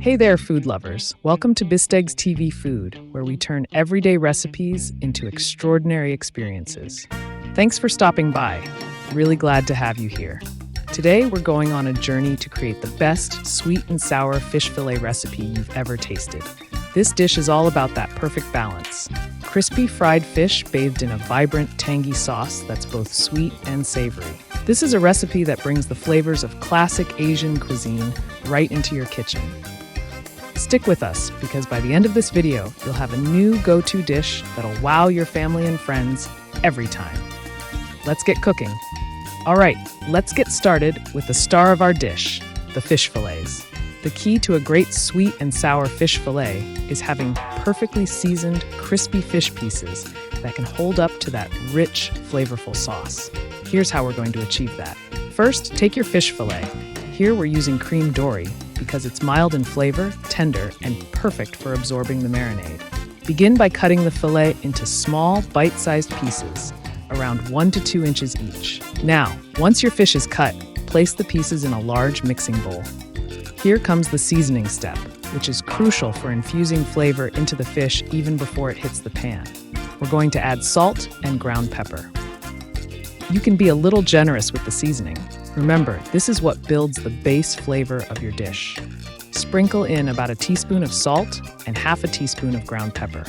Hey there, food lovers. Welcome to Bistégs TV Food, where we turn everyday recipes into extraordinary experiences. Thanks for stopping by. Really glad to have you here. Today, we're going on a journey to create the best sweet and sour fish fillet recipe you've ever tasted. This dish is all about that perfect balance. Crispy fried fish bathed in a vibrant, tangy sauce that's both sweet and savory. This is a recipe that brings the flavors of classic Asian cuisine right into your kitchen. Stick with us, because by the end of this video, you'll have a new go-to dish that'll wow your family and friends every time. Let's get cooking. All right, let's get started with the star of our dish, the fish fillets. The key to a great sweet and sour fish fillet is having perfectly seasoned, crispy fish pieces that can hold up to that rich, flavorful sauce. Here's how we're going to achieve that. First, take your fish fillet. Here we're using cream dory because it's mild in flavor, tender, and perfect for absorbing the marinade. Begin by cutting the fillet into small, bite-sized pieces, around 1 to 2 inches each. Now, once your fish is cut, place the pieces in a large mixing bowl. Here comes the seasoning step, which is crucial for infusing flavor into the fish even before it hits the pan. We're going to add salt and ground pepper. You can be a little generous with the seasoning. Remember, this is what builds the base flavor of your dish. Sprinkle in about a teaspoon of salt and half a teaspoon of ground pepper.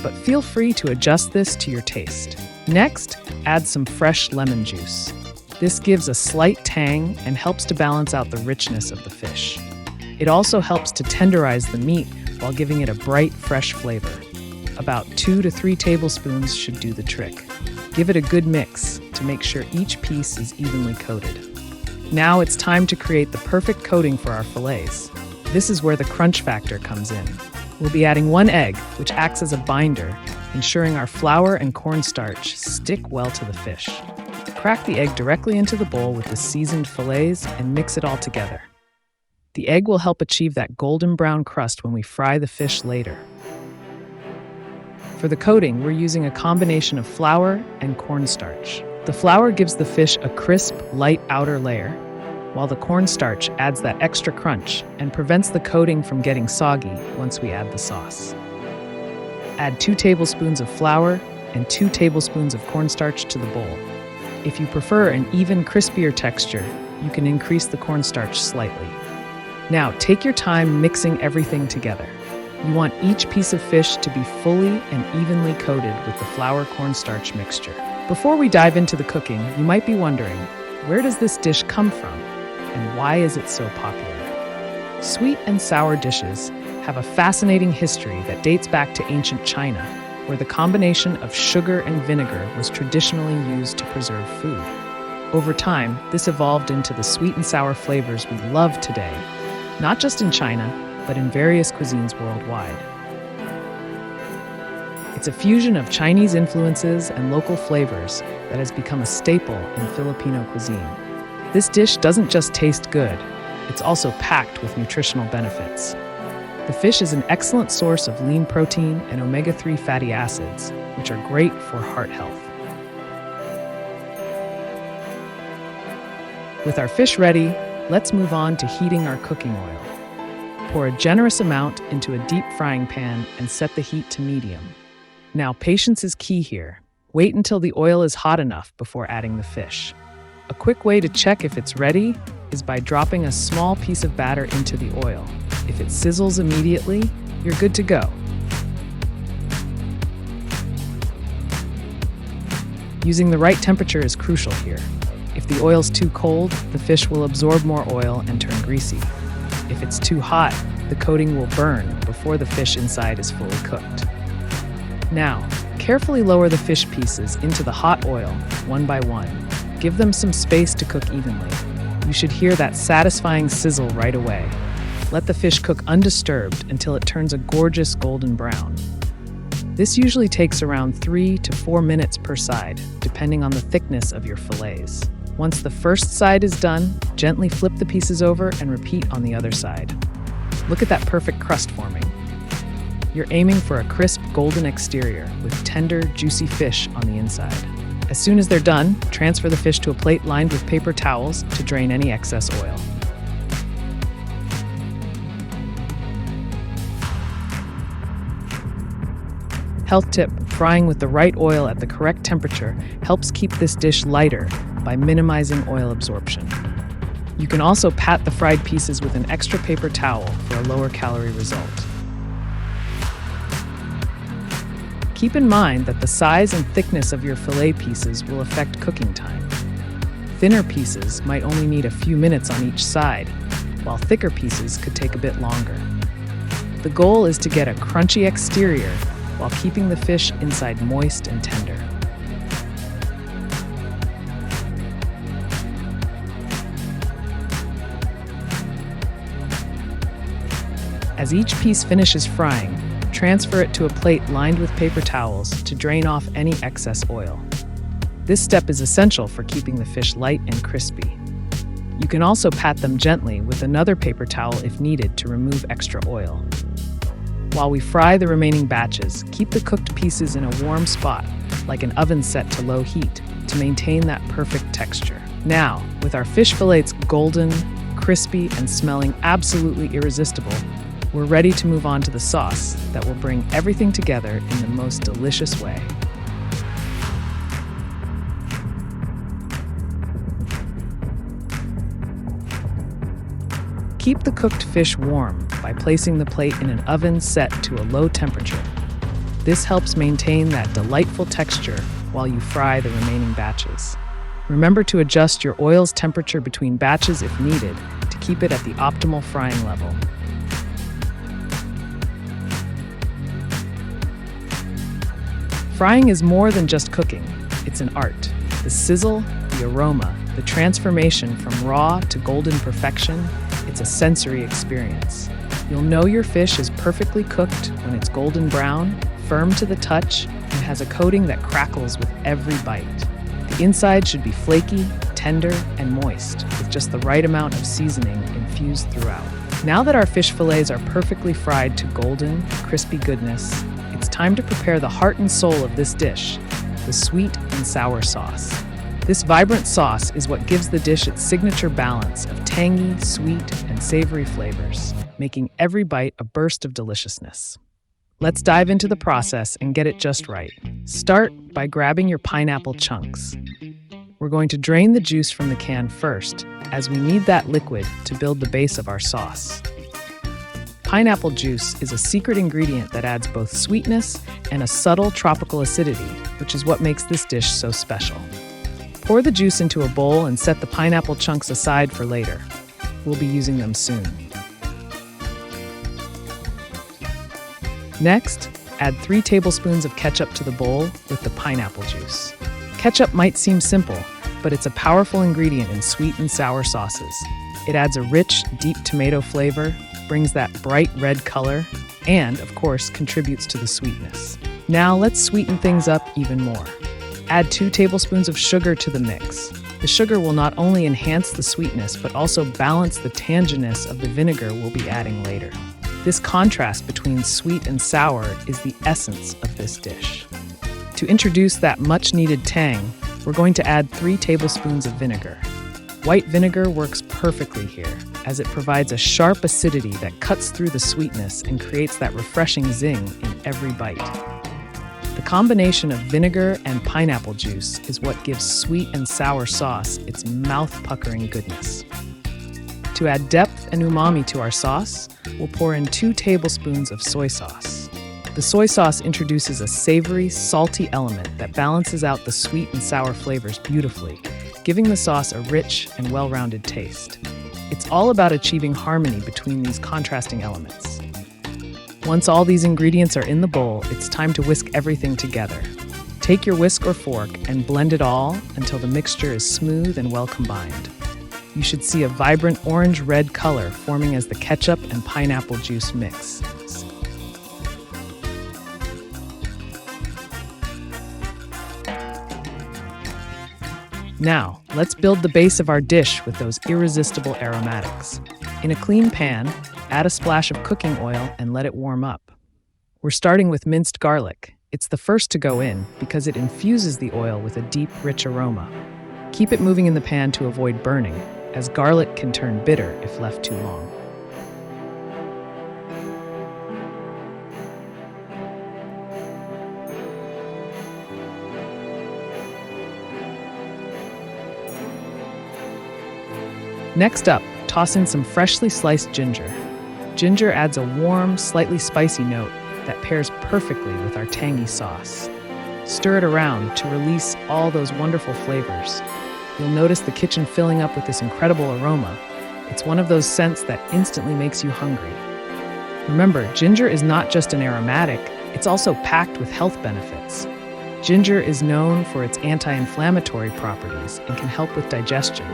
But feel free to adjust this to your taste. Next, add some fresh lemon juice. This gives a slight tang and helps to balance out the richness of the fish. It also helps to tenderize the meat while giving it a bright, fresh flavor. About 2 to 3 tablespoons should do the trick. Give it a good mix to make sure each piece is evenly coated. Now it's time to create the perfect coating for our fillets. This is where the crunch factor comes in. We'll be adding 1 egg, which acts as a binder, ensuring our flour and cornstarch stick well to the fish. Crack the egg directly into the bowl with the seasoned fillets and mix it all together. The egg will help achieve that golden brown crust when we fry the fish later. For the coating, we're using a combination of flour and cornstarch. The flour gives the fish a crisp, light outer layer, while the cornstarch adds that extra crunch and prevents the coating from getting soggy once we add the sauce. Add 2 tablespoons of flour and 2 tablespoons of cornstarch to the bowl. If you prefer an even crispier texture, you can increase the cornstarch slightly. Now, take your time mixing everything together. You want each piece of fish to be fully and evenly coated with the flour cornstarch mixture. Before we dive into the cooking, you might be wondering, where does this dish come from and why is it so popular? Sweet and sour dishes have a fascinating history that dates back to ancient China, where the combination of sugar and vinegar was traditionally used to preserve food. Over time, this evolved into the sweet and sour flavors we love today, not just in China, but in various cuisines worldwide. It's a fusion of Chinese influences and local flavors that has become a staple in Filipino cuisine. This dish doesn't just taste good, it's also packed with nutritional benefits. The fish is an excellent source of lean protein and omega-3 fatty acids, which are great for heart health. With our fish ready, let's move on to heating our cooking oil. Pour a generous amount into a deep frying pan and set the heat to medium. Now, patience is key here. Wait until the oil is hot enough before adding the fish. A quick way to check if it's ready is by dropping a small piece of batter into the oil. If it sizzles immediately, you're good to go. Using the right temperature is crucial here. If the oil's too cold, the fish will absorb more oil and turn greasy. If it's too hot, the coating will burn before the fish inside is fully cooked. Now, carefully lower the fish pieces into the hot oil, one by one. Give them some space to cook evenly. You should hear that satisfying sizzle right away. Let the fish cook undisturbed until it turns a gorgeous golden brown. This usually takes around 3 to 4 minutes per side, depending on the thickness of your fillets. Once the first side is done, gently flip the pieces over and repeat on the other side. Look at that perfect crust forming. You're aiming for a crisp golden exterior with tender, juicy fish on the inside. As soon as they're done, transfer the fish to a plate lined with paper towels to drain any excess oil. Health tip: frying with the right oil at the correct temperature helps keep this dish lighter by minimizing oil absorption. You can also pat the fried pieces with an extra paper towel for a lower calorie result. Keep in mind that the size and thickness of your fillet pieces will affect cooking time. Thinner pieces might only need a few minutes on each side, while thicker pieces could take a bit longer. The goal is to get a crunchy exterior while keeping the fish inside moist and tender. As each piece finishes frying, transfer it to a plate lined with paper towels to drain off any excess oil. This step is essential for keeping the fish light and crispy. You can also pat them gently with another paper towel if needed to remove extra oil. While we fry the remaining batches, keep the cooked pieces in a warm spot, like an oven set to low heat, to maintain that perfect texture. Now, with our fish fillets golden, crispy, and smelling absolutely irresistible, we're ready to move on to the sauce that will bring everything together in the most delicious way. Keep the cooked fish warm by placing the plate in an oven set to a low temperature. This helps maintain that delightful texture while you fry the remaining batches. Remember to adjust your oil's temperature between batches if needed to keep it at the optimal frying level. Frying is more than just cooking. It's an art. The sizzle, the aroma, the transformation from raw to golden perfection, it's a sensory experience. You'll know your fish is perfectly cooked when it's golden brown, firm to the touch, and has a coating that crackles with every bite. The inside should be flaky, tender, and moist, with just the right amount of seasoning infused throughout. Now that our fish fillets are perfectly fried to golden, crispy goodness, it's time to prepare the heart and soul of this dish, the sweet and sour sauce. This vibrant sauce is what gives the dish its signature balance of tangy, sweet, and savory flavors, making every bite a burst of deliciousness. Let's dive into the process and get it just right. Start by grabbing your pineapple chunks. We're going to drain the juice from the can first, as we need that liquid to build the base of our sauce. Pineapple juice is a secret ingredient that adds both sweetness and a subtle tropical acidity, which is what makes this dish so special. Pour the juice into a bowl and set the pineapple chunks aside for later. We'll be using them soon. Next, add 3 tablespoons of ketchup to the bowl with the pineapple juice. Ketchup might seem simple, but it's a powerful ingredient in sweet and sour sauces. It adds a rich, deep tomato flavor, brings that bright red color, and, of course, contributes to the sweetness. Now let's sweeten things up even more. Add 2 tablespoons of sugar to the mix. The sugar will not only enhance the sweetness, but also balance the tanginess of the vinegar we'll be adding later. This contrast between sweet and sour is the essence of this dish. To introduce that much-needed tang, we're going to add 3 tablespoons of vinegar. White vinegar works perfectly here, as it provides a sharp acidity that cuts through the sweetness and creates that refreshing zing in every bite. The combination of vinegar and pineapple juice is what gives sweet and sour sauce its mouth-puckering goodness. To add depth and umami to our sauce, we'll pour in 2 tablespoons of soy sauce. The soy sauce introduces a savory, salty element that balances out the sweet and sour flavors beautifully, giving the sauce a rich and well-rounded taste. It's all about achieving harmony between these contrasting elements. Once all these ingredients are in the bowl, it's time to whisk everything together. Take your whisk or fork and blend it all until the mixture is smooth and well combined. You should see a vibrant orange-red color forming as the ketchup and pineapple juice mix. Now, let's build the base of our dish with those irresistible aromatics. In a clean pan, add a splash of cooking oil and let it warm up. We're starting with minced garlic. It's the first to go in because it infuses the oil with a deep, rich aroma. Keep it moving in the pan to avoid burning, as garlic can turn bitter if left too long. Next up, toss in some freshly sliced ginger. Ginger adds a warm, slightly spicy note that pairs perfectly with our tangy sauce. Stir it around to release all those wonderful flavors. You'll notice the kitchen filling up with this incredible aroma. It's one of those scents that instantly makes you hungry. Remember, ginger is not just an aromatic, it's also packed with health benefits. Ginger is known for its anti-inflammatory properties and can help with digestion.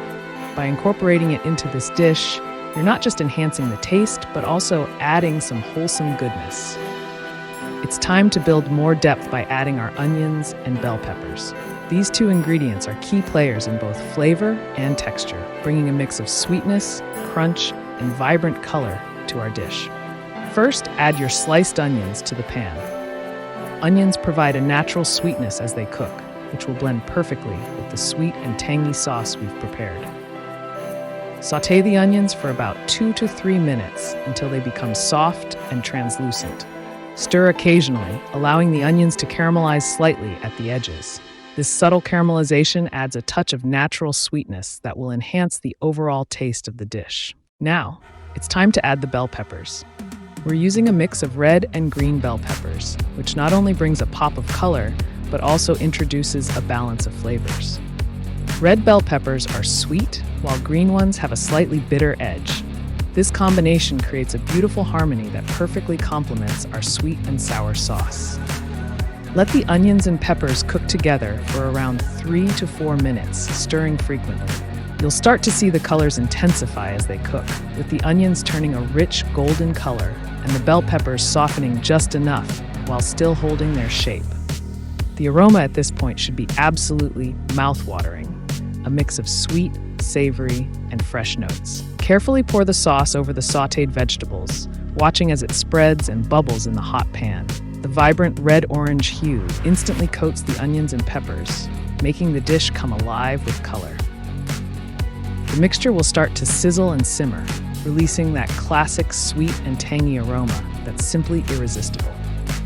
By incorporating it into this dish, you're not just enhancing the taste, but also adding some wholesome goodness. It's time to build more depth by adding our onions and bell peppers. These two ingredients are key players in both flavor and texture, bringing a mix of sweetness, crunch, and vibrant color to our dish. First, add your sliced onions to the pan. Onions provide a natural sweetness as they cook, which will blend perfectly with the sweet and tangy sauce we've prepared. Sauté the onions for about 2 to 3 minutes until they become soft and translucent. Stir occasionally, allowing the onions to caramelize slightly at the edges. This subtle caramelization adds a touch of natural sweetness that will enhance the overall taste of the dish. Now, it's time to add the bell peppers. We're using a mix of red and green bell peppers, which not only brings a pop of color, but also introduces a balance of flavors. Red bell peppers are sweet, while green ones have a slightly bitter edge. This combination creates a beautiful harmony that perfectly complements our sweet and sour sauce. Let the onions and peppers cook together for around 3 to 4 minutes, stirring frequently. You'll start to see the colors intensify as they cook, with the onions turning a rich golden color and the bell peppers softening just enough while still holding their shape. The aroma at this point should be absolutely mouth-watering, a mix of sweet, savory, and fresh notes. Carefully pour the sauce over the sautéed vegetables, watching as it spreads and bubbles in the hot pan. The vibrant red-orange hue instantly coats the onions and peppers, making the dish come alive with color. The mixture will start to sizzle and simmer, releasing that classic sweet and tangy aroma that's simply irresistible.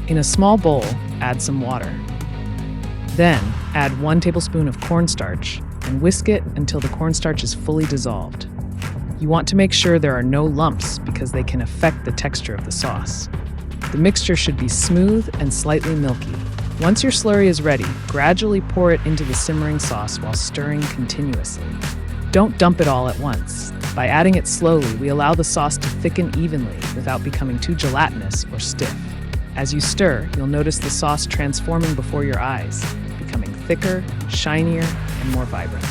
In a small bowl, add some water. Then, add 1 tablespoon of cornstarch and whisk it until the cornstarch is fully dissolved. You want to make sure there are no lumps because they can affect the texture of the sauce. The mixture should be smooth and slightly milky. Once your slurry is ready, gradually pour it into the simmering sauce while stirring continuously. Don't dump it all at once. By adding it slowly, we allow the sauce to thicken evenly without becoming too gelatinous or stiff. As you stir, you'll notice the sauce transforming before your eyes, becoming thicker, shinier, and more vibrant.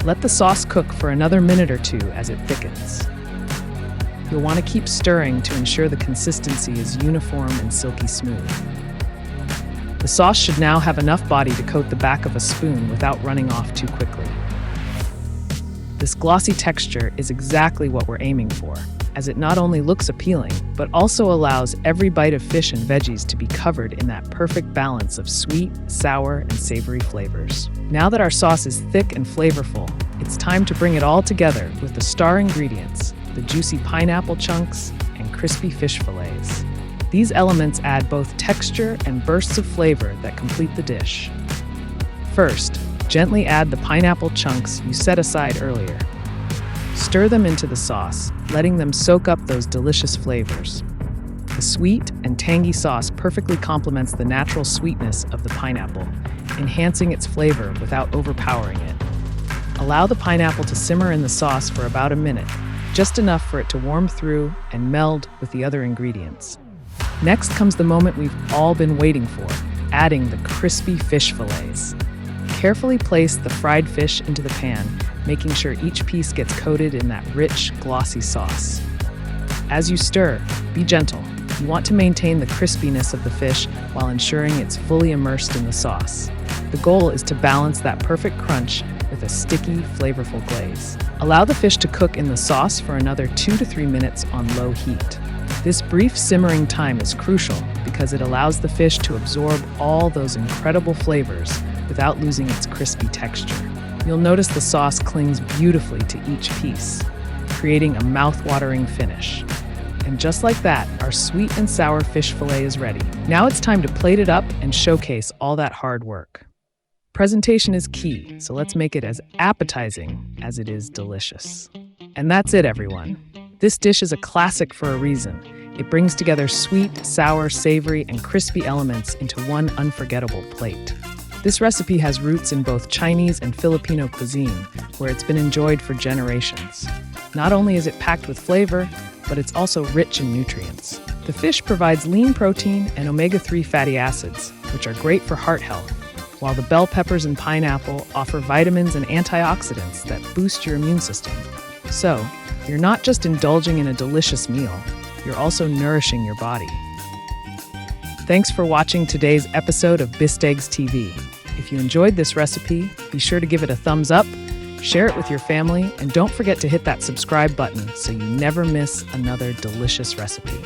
Let the sauce cook for another minute or 2 as it thickens. You'll want to keep stirring to ensure the consistency is uniform and silky smooth. The sauce should now have enough body to coat the back of a spoon without running off too quickly. This glossy texture is exactly what we're aiming for, as it not only looks appealing, but also allows every bite of fish and veggies to be covered in that perfect balance of sweet, sour, and savory flavors. Now that our sauce is thick and flavorful, it's time to bring it all together with the star ingredients, the juicy pineapple chunks and crispy fish fillets. These elements add both texture and bursts of flavor that complete the dish. First, gently add the pineapple chunks you set aside earlier. Stir them into the sauce, letting them soak up those delicious flavors. The sweet and tangy sauce perfectly complements the natural sweetness of the pineapple, enhancing its flavor without overpowering it. Allow the pineapple to simmer in the sauce for about a minute, just enough for it to warm through and meld with the other ingredients. Next comes the moment we've all been waiting for, adding the crispy fish fillets. Carefully place the fried fish into the pan, making sure each piece gets coated in that rich, glossy sauce. As you stir, be gentle. You want to maintain the crispiness of the fish while ensuring it's fully immersed in the sauce. The goal is to balance that perfect crunch with a sticky, flavorful glaze. Allow the fish to cook in the sauce for another 2 to 3 minutes on low heat. This brief simmering time is crucial because it allows the fish to absorb all those incredible flavors without losing its crispy texture. You'll notice the sauce clings beautifully to each piece, creating a mouth-watering finish. And just like that, our sweet and sour fish fillet is ready. Now it's time to plate it up and showcase all that hard work. Presentation is key, so let's make it as appetizing as it is delicious. And that's it, everyone. This dish is a classic for a reason. It brings together sweet, sour, savory, and crispy elements into one unforgettable plate. This recipe has roots in both Chinese and Filipino cuisine, where it's been enjoyed for generations. Not only is it packed with flavor, but it's also rich in nutrients. The fish provides lean protein and omega-3 fatty acids, which are great for heart health, while the bell peppers and pineapple offer vitamins and antioxidants that boost your immune system. So, you're not just indulging in a delicious meal, you're also nourishing your body. Thanks for watching today's episode of Bistégs TV. If you enjoyed this recipe, be sure to give it a thumbs up, share it with your family, and don't forget to hit that subscribe button so you never miss another delicious recipe.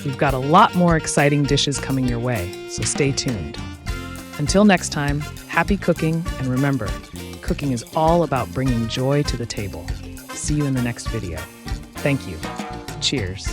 We've got a lot more exciting dishes coming your way, so stay tuned. Until next time, happy cooking, and remember, cooking is all about bringing joy to the table. See you in the next video. Thank you. Cheers.